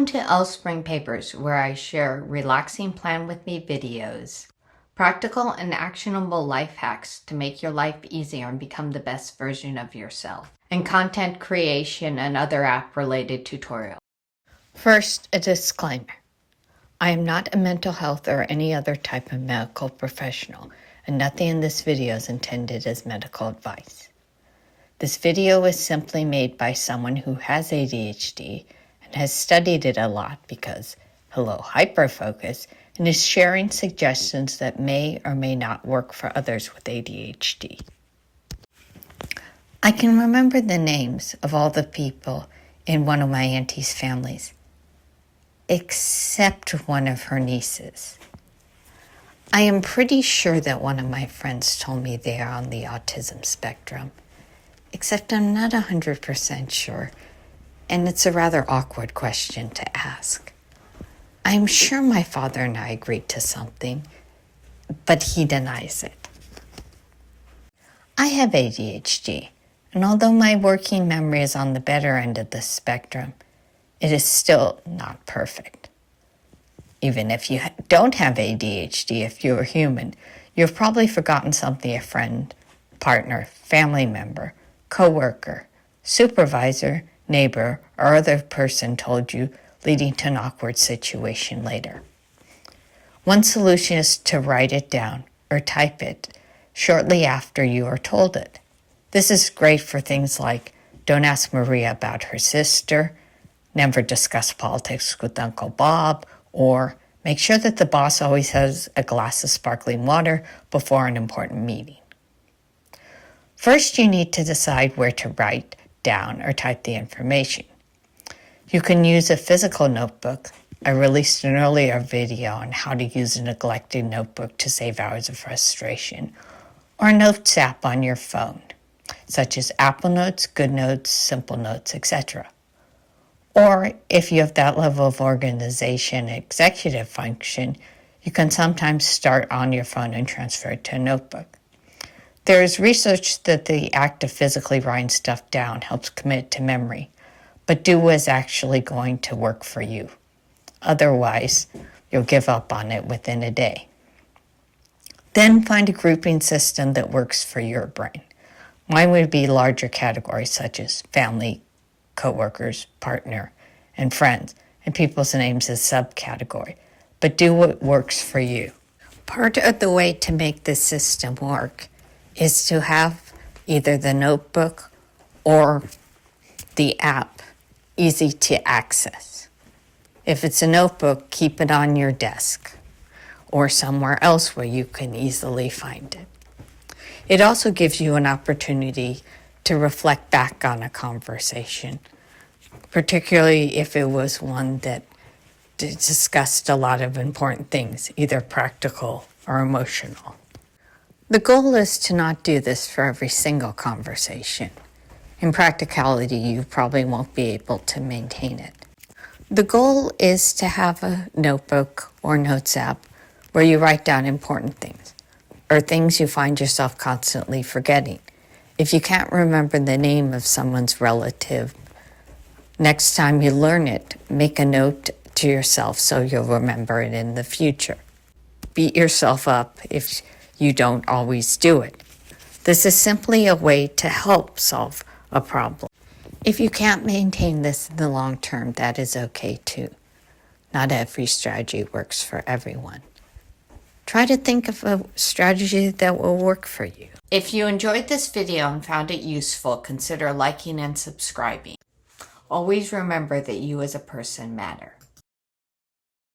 to Spring Papers, where I share relaxing plan with me videos, practical and actionable life hacks to make your life easier and become the best version of yourself, and content creation and other app-related tutorials. First, a disclaimer. I am not a mental health or any other type of medical professional, and nothing in this video is intended as medical advice. This video is simply made by someone who has ADHD and has studied it a lot because, hello, hyperfocus, and is sharing suggestions that may or may not work for others with ADHD. I can remember the names of all the people in one of my auntie's families, except one of her nieces. I am pretty sure that one of my friends told me they are on the autism spectrum, except I'm not 100% sure, and it's a rather awkward question to ask. I'm sure my father and I agreed to something, but he denies it. I have ADHD, and although my working memory is on the better end of the spectrum, it is still not perfect. Even if you don't have ADHD, if you're human, you've probably forgotten something a friend, partner, family member, coworker, supervisor, neighbor, or other person told you, leading to an awkward situation later. One solution is to write it down or type it shortly after you are told it. This is great for things like don't ask Maria about her sister, never discuss politics with Uncle Bob, or make sure that the boss always has a glass of sparkling water before an important meeting. First, you need to decide where to write down or type the information. You can use a physical notebook. I released an earlier video on how to use a neglected notebook to save hours of frustration, or a notes app on your phone, such as Apple Notes, Good Notes, Simple Notes, etc. Or if you have that level of organization and executive function, you can sometimes start on your phone and transfer it to a notebook. There is research that the act of physically writing stuff down helps commit to memory, but do what is actually going to work for you. Otherwise, you'll give up on it within a day. Then find a grouping system that works for your brain. Mine would be larger categories such as family, coworkers, partner, and friends, and people's names as subcategory, but do what works for you. Part of the way to make this system work is to have either the notebook or the app easy to access. If it's a notebook, keep it on your desk or somewhere else where you can easily find it. It also gives you an opportunity to reflect back on a conversation, particularly if it was one that discussed a lot of important things, either practical or emotional. The goal is to not do this for every single conversation. In practicality, you probably won't be able to maintain it. The goal is to have a notebook or notes app where you write down important things, or things you find yourself constantly forgetting. If you can't remember the name of someone's relative, next time you learn it, make a note to yourself so you'll remember it in the future. Beat yourself up if you don't always do it. This is simply a way to help solve a problem. If you can't maintain this in the long term, that is okay too. Not every strategy works for everyone. Try to think of a strategy that will work for you. If you enjoyed this video and found it useful, consider liking and subscribing. Always remember that you as a person matter.